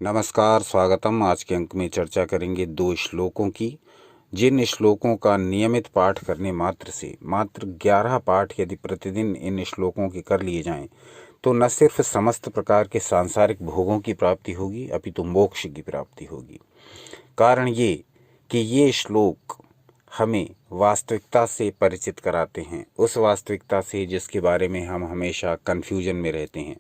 नमस्कार, स्वागतम। आज के अंक में चर्चा करेंगे 2 श्लोकों की, जिन श्लोकों का नियमित पाठ करने मात्र से मात्र 11 पाठ यदि प्रतिदिन इन श्लोकों के कर लिए जाएं तो न सिर्फ समस्त प्रकार के सांसारिक भोगों की प्राप्ति होगी अपितु मोक्ष की प्राप्ति होगी। कारण ये कि ये श्लोक हमें वास्तविकता से परिचित कराते हैं, उस वास्तविकता से जिसके बारे में हम हमेशा कन्फ्यूजन में रहते हैं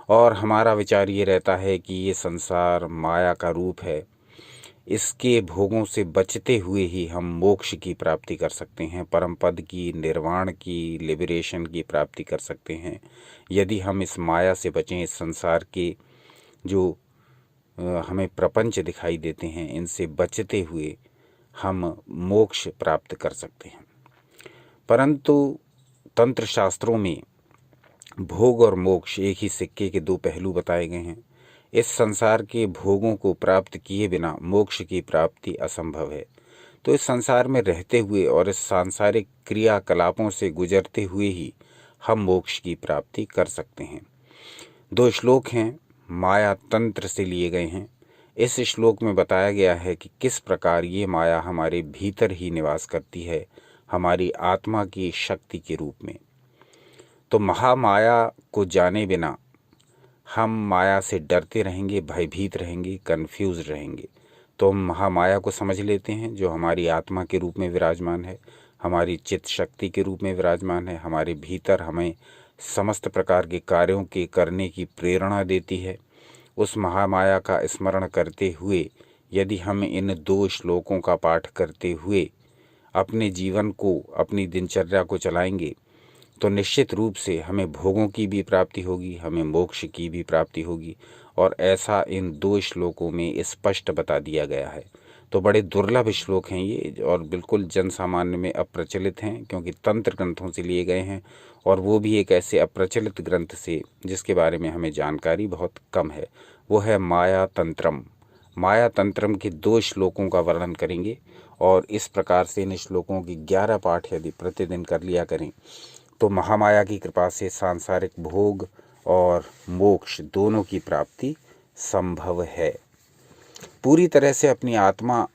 और हमारा विचार ये रहता है कि ये संसार माया का रूप है, इसके भोगों से बचते हुए ही हम मोक्ष की प्राप्ति कर सकते हैं, परम पद की, निर्वाण की, लिबरेशन की प्राप्ति कर सकते हैं। यदि हम इस माया से बचें, इस संसार के जो हमें प्रपंच दिखाई देते हैं, इनसे बचते हुए हम मोक्ष प्राप्त कर सकते हैं। परंतु तंत्र शास्त्रों में भोग और मोक्ष एक ही सिक्के के 2 पहलू बताए गए हैं। इस संसार के भोगों को प्राप्त किए बिना मोक्ष की प्राप्ति असंभव है। तो इस संसार में रहते हुए और इस सांसारिक क्रियाकलापों से गुजरते हुए ही हम मोक्ष की प्राप्ति कर सकते हैं। 2 श्लोक हैं, माया तंत्र से लिए गए हैं। इस श्लोक में बताया गया है कि किस प्रकार ये माया हमारे भीतर ही निवास करती है, हमारी आत्मा की शक्ति के रूप में। तो महामाया को जाने बिना हम माया से डरते रहेंगे, भयभीत रहेंगे, कन्फ्यूज रहेंगे। तो हम महामाया को समझ लेते हैं जो हमारी आत्मा के रूप में विराजमान है, हमारी चित्त शक्ति के रूप में विराजमान है, हमारे भीतर हमें समस्त प्रकार के कार्यों के करने की प्रेरणा देती है। उस महामाया का स्मरण करते हुए यदि हम इन 2 श्लोकों का पाठ करते हुए अपने जीवन को, अपनी दिनचर्या को चलाएंगे तो निश्चित रूप से हमें भोगों की भी प्राप्ति होगी, हमें मोक्ष की भी प्राप्ति होगी। और ऐसा इन 2 श्लोकों में स्पष्ट बता दिया गया है। तो बड़े दुर्लभ श्लोक हैं ये और बिल्कुल जन सामान्य में अप्रचलित हैं, क्योंकि तंत्र ग्रंथों से लिए गए हैं और वो भी एक ऐसे अप्रचलित ग्रंथ से जिसके बारे में हमें जानकारी बहुत कम है। वो है माया तंत्रम। माया तंत्रम के 2 श्लोकों का वर्णन करेंगे और इस प्रकार से इन श्लोकों की 11 पाठ यदि प्रतिदिन कर लिया करें तो महामाया की कृपा से सांसारिक भोग और मोक्ष दोनों की प्राप्ति संभव है। पूरी तरह से अपनी आत्मा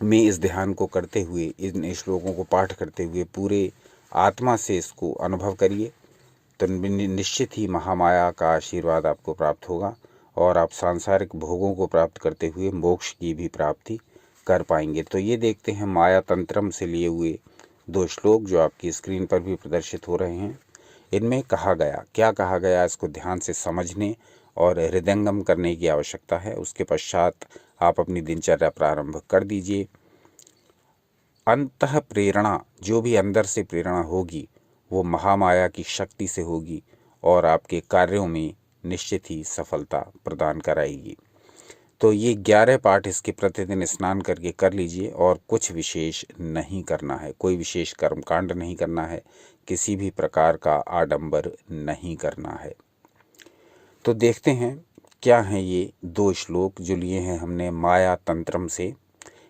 में इस ध्यान को करते हुए, इन श्लोकों को पाठ करते हुए पूरे आत्मा से इसको अनुभव करिए तो निश्चित ही महामाया का आशीर्वाद आपको प्राप्त होगा और आप सांसारिक भोगों को प्राप्त करते हुए मोक्ष की भी प्राप्ति कर पाएंगे। तो ये देखते हैं माया तंत्रम से लिए हुए 2 श्लोक जो आपकी स्क्रीन पर भी प्रदर्शित हो रहे हैं। इनमें कहा गया, क्या कहा गया, इसको ध्यान से समझने और हृदयंगम करने की आवश्यकता है। उसके पश्चात आप अपनी दिनचर्या प्रारंभ कर दीजिए। अंतः प्रेरणा, जो भी अंदर से प्रेरणा होगी वो महामाया की शक्ति से होगी और आपके कार्यों में निश्चित ही सफलता प्रदान कराएगी। तो ये 11 पाठ इसके प्रतिदिन स्नान करके कर लीजिए और कुछ विशेष नहीं करना है, कोई विशेष कर्मकांड नहीं करना है, किसी भी प्रकार का आडंबर नहीं करना है। तो देखते हैं क्या हैं ये 2 श्लोक जो लिए हैं हमने माया तंत्रम से।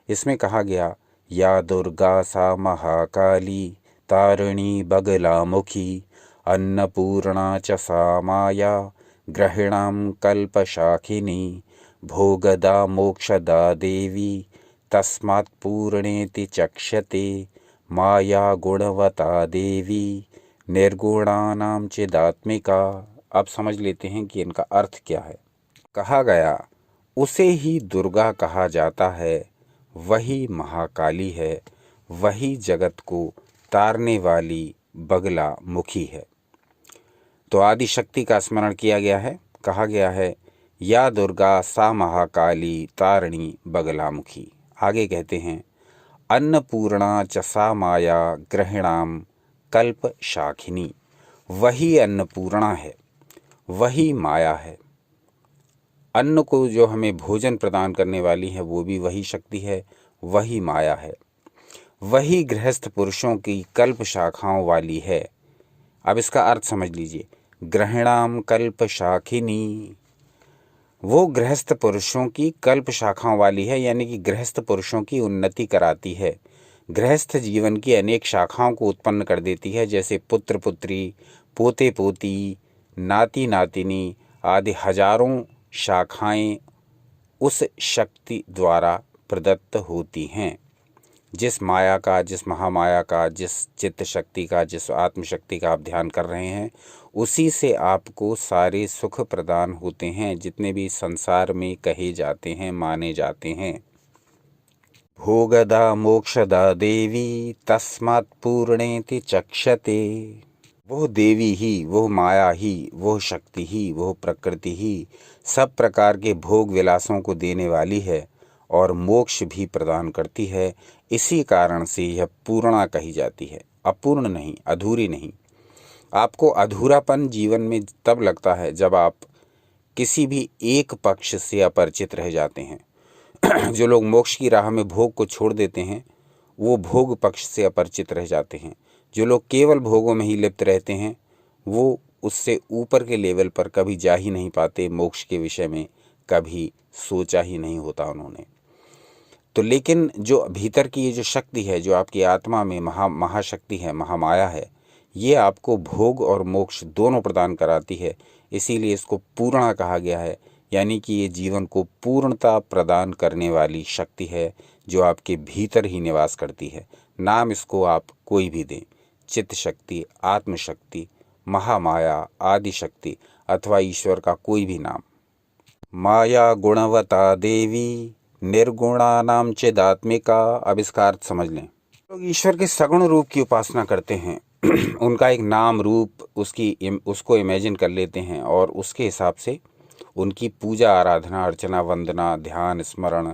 इसमें कहा गया, या दुर्गा सा महाकाली तारिणी बगलामुखी अन्नपूर्णा च सा माया ग्रहिणां कल्पशाखिनी भोगदा मोक्षदा देवी तस्मात् पूर्णेति चक्षते माया गुणवता देवी निर्गुणानां चिदात्मिका। अब समझ लेते हैं कि इनका अर्थ क्या है। कहा गया, उसे ही दुर्गा कहा जाता है, वही महाकाली है, वही जगत को तारने वाली बगला मुखी है। तो आदि शक्ति का स्मरण किया गया है। कहा गया है, या दुर्गा सा महाकाली तारिणी बगलामुखी। आगे कहते हैं, अन्नपूर्णा च सा माया ग्रहिणाम कल्प शाखिनी। वही अन्नपूर्णा है, वही माया है। अन्न को जो हमें भोजन प्रदान करने वाली है वो भी वही शक्ति है, वही माया है। वही गृहस्थ पुरुषों की कल्प शाखाओं वाली है। अब इसका अर्थ समझ लीजिए, ग्रहिणाम कल्प शाखिनी, वो गृहस्थ पुरुषों की कल्प शाखाओं वाली है, यानी कि गृहस्थ पुरुषों की उन्नति कराती है, गृहस्थ जीवन की अनेक शाखाओं को उत्पन्न कर देती है, जैसे पुत्र पुत्री, पोते पोती, नाती नातिनी आदि हजारों शाखाएं उस शक्ति द्वारा प्रदत्त होती हैं। जिस माया का, जिस महामाया का, जिस चित्त शक्ति का, जिस आत्मशक्ति का आप ध्यान कर रहे हैं, उसी से आपको सारे सुख प्रदान होते हैं जितने भी संसार में कहे जाते हैं, माने जाते हैं। भोगदा मोक्षदा देवी तस्मात् पूर्णेति चक्षते। वह देवी ही, वह माया ही, वह शक्ति ही, वह प्रकृति ही सब प्रकार के भोग विलासों को देने वाली है और मोक्ष भी प्रदान करती है। इसी कारण से यह पूर्णा कही जाती है, अपूर्ण नहीं, अधूरी नहीं। आपको अधूरापन जीवन में तब लगता है जब आप किसी भी एक पक्ष से अपरिचित रह जाते हैं। जो लोग मोक्ष की राह में भोग को छोड़ देते हैं वो भोग पक्ष से अपरिचित रह जाते हैं। जो लोग केवल भोगों में ही लिप्त रहते हैं वो उससे ऊपर के लेवल पर कभी जा ही नहीं पाते, मोक्ष के विषय में कभी सोचा ही नहीं होता उन्होंने। तो लेकिन जो भीतर की ये जो शक्ति है, जो आपकी आत्मा में महाशक्ति है, महामाया है, ये आपको भोग और मोक्ष दोनों प्रदान कराती है। इसीलिए इसको पूर्णा कहा गया है, यानी कि ये जीवन को पूर्णता प्रदान करने वाली शक्ति है जो आपके भीतर ही निवास करती है। नाम इसको आप कोई भी दें, चित्त शक्ति, आत्मशक्ति, महामाया, आदि शक्ति अथवा ईश्वर का कोई भी नाम। माया गुणवता देवी निर्गुणानाम चिदात्मिका। अब इसका अर्थ समझ लें। लोग ईश्वर के सगुण रूप की उपासना करते हैं। उनका एक नाम रूप उसको इमेजिन कर लेते हैं और उसके हिसाब से उनकी पूजा आराधना, अर्चना, वंदना, ध्यान, स्मरण,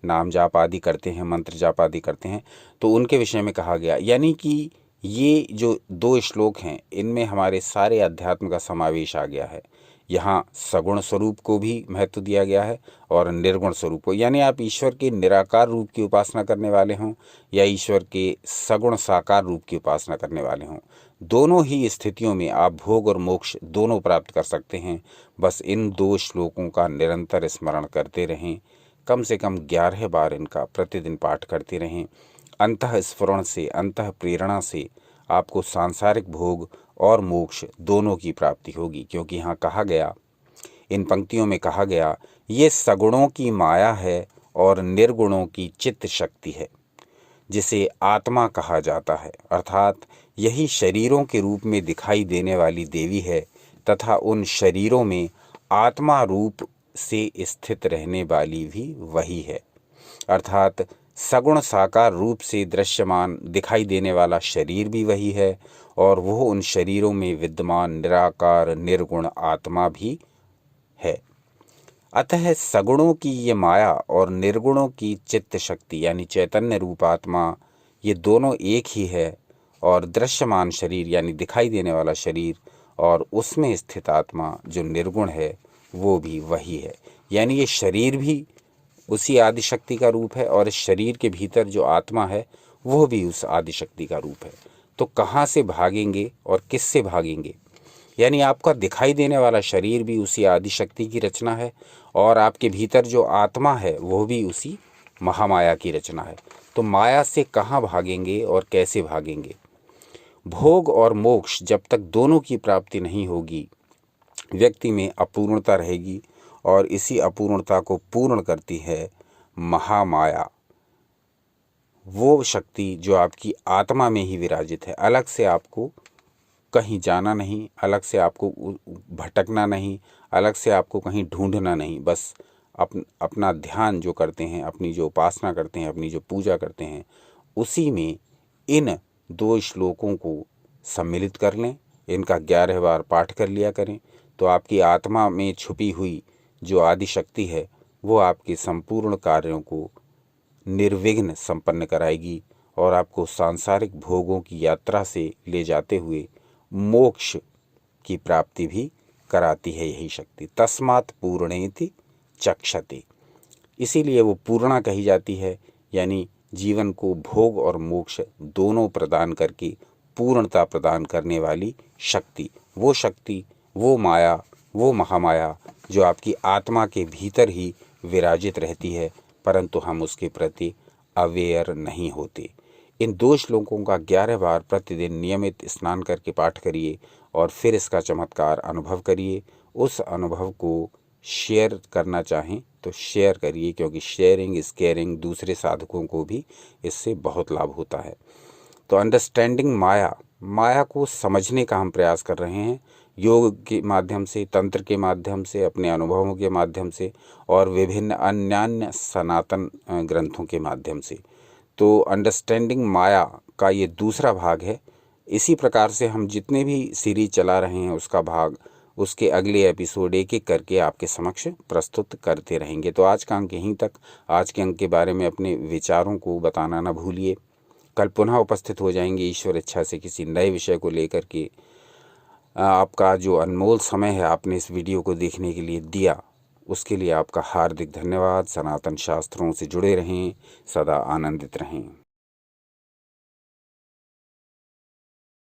नाम जाप आदि करते हैं, मंत्र जाप आदि करते हैं। तो उनके विषय में कहा गया, यानी कि ये जो 2 श्लोक हैं इनमें हमारे सारे अध्यात्म का समावेश आ गया है। यहाँ सगुण स्वरूप को भी महत्व दिया गया है और निर्गुण स्वरूप को, यानी आप ईश्वर के निराकार रूप की उपासना करने वाले हों या ईश्वर के सगुण साकार रूप की उपासना करने वाले हों, दोनों ही स्थितियों में आप भोग और मोक्ष दोनों प्राप्त कर सकते हैं। बस इन 2 श्लोकों का निरंतर स्मरण करते रहें, कम से कम 11 बार इनका प्रतिदिन पाठ करते रहें। अंतःस्फुरण से, अंतः प्रेरणा से आपको सांसारिक भोग और मोक्ष दोनों की प्राप्ति होगी। क्योंकि यहाँ कहा गया, इन पंक्तियों में कहा गया, ये सगुणों की माया है और निर्गुणों की चित्त शक्ति है जिसे आत्मा कहा जाता है। अर्थात यही शरीरों के रूप में दिखाई देने वाली देवी है तथा उन शरीरों में आत्मा रूप से स्थित रहने वाली भी वही है। अर्थात सगुण साकार रूप से दृश्यमान दिखाई देने वाला शरीर भी वही है और वह उन शरीरों में विद्यमान निराकार निर्गुण आत्मा भी है। अतः सगुणों की ये माया और निर्गुणों की चित्त शक्ति यानी चैतन्य रूप आत्मा, ये दोनों एक ही है और दृश्यमान शरीर यानी दिखाई देने वाला शरीर और उसमें स्थित आत्मा जो निर्गुण है वो भी वही है। यानी ये शरीर भी उसी आदिशक्ति का रूप है और इस शरीर के भीतर जो आत्मा है वह भी उस आदिशक्ति का रूप है। तो कहाँ से भागेंगे और किससे भागेंगे? यानी आपका दिखाई देने वाला शरीर भी उसी आदिशक्ति की रचना है और आपके भीतर जो आत्मा है वो भी उसी महामाया की रचना है। तो माया से कहाँ भागेंगे और कैसे भागेंगे? भोग और मोक्ष जब तक दोनों की प्राप्ति नहीं होगी, व्यक्ति में अपूर्णता रहेगी और इसी अपूर्णता को पूर्ण करती है महामाया, वो शक्ति जो आपकी आत्मा में ही विराजित है। अलग से आपको कहीं जाना नहीं, अलग से आपको भटकना नहीं, अलग से आपको कहीं ढूंढना नहीं। बस अपना ध्यान जो करते हैं, अपनी जो उपासना करते हैं, अपनी जो पूजा करते हैं, उसी में इन 2 श्लोकों को सम्मिलित कर लें, इनका 11 बार पाठ कर लिया करें। तो आपकी आत्मा में छुपी हुई जो आदिशक्ति है वो आपके संपूर्ण कार्यों को निर्विघ्न संपन्न कराएगी और आपको सांसारिक भोगों की यात्रा से ले जाते हुए मोक्ष की प्राप्ति भी कराती है यही शक्ति। तस्मात् पूर्णेति चक्षते, इसीलिए वो पूर्णा कही जाती है, यानी जीवन को भोग और मोक्ष दोनों प्रदान करके पूर्णता प्रदान करने वाली शक्ति, वो माया, वो महामाया जो आपकी आत्मा के भीतर ही विराजित रहती है, परंतु हम उसके प्रति अवेयर नहीं होते। इन 2 श्लोकों का 11 बार प्रतिदिन नियमित स्नान करके पाठ करिए और फिर इसका चमत्कार अनुभव करिए। उस अनुभव को शेयर करना चाहें तो शेयर करिए, क्योंकि शेयरिंग इज़ केयरिंग, दूसरे साधकों को भी इससे बहुत लाभ होता है। तो अंडरस्टैंडिंग माया, माया को समझने का हम प्रयास कर रहे हैं योग के माध्यम से, तंत्र के माध्यम से, अपने अनुभवों के माध्यम से और विभिन्न अन्यान्य सनातन ग्रंथों के माध्यम से। तो अंडरस्टैंडिंग माया का ये दूसरा भाग है। इसी प्रकार से हम जितने भी सीरीज चला रहे हैं उसका भाग, उसके अगले एपिसोड एक एक करके आपके समक्ष प्रस्तुत करते रहेंगे। तो आज का अंक यहीं तक। आज के अंक के बारे में अपने विचारों को बताना ना भूलिए। कल पुनः उपस्थित हो जाएंगे ईश्वर इच्छा से किसी नए विषय को लेकर के। आपका जो अनमोल समय है आपने इस वीडियो को देखने के लिए दिया, उसके लिए आपका हार्दिक धन्यवाद। सनातन शास्त्रों से जुड़े रहें, सदा आनंदित रहें।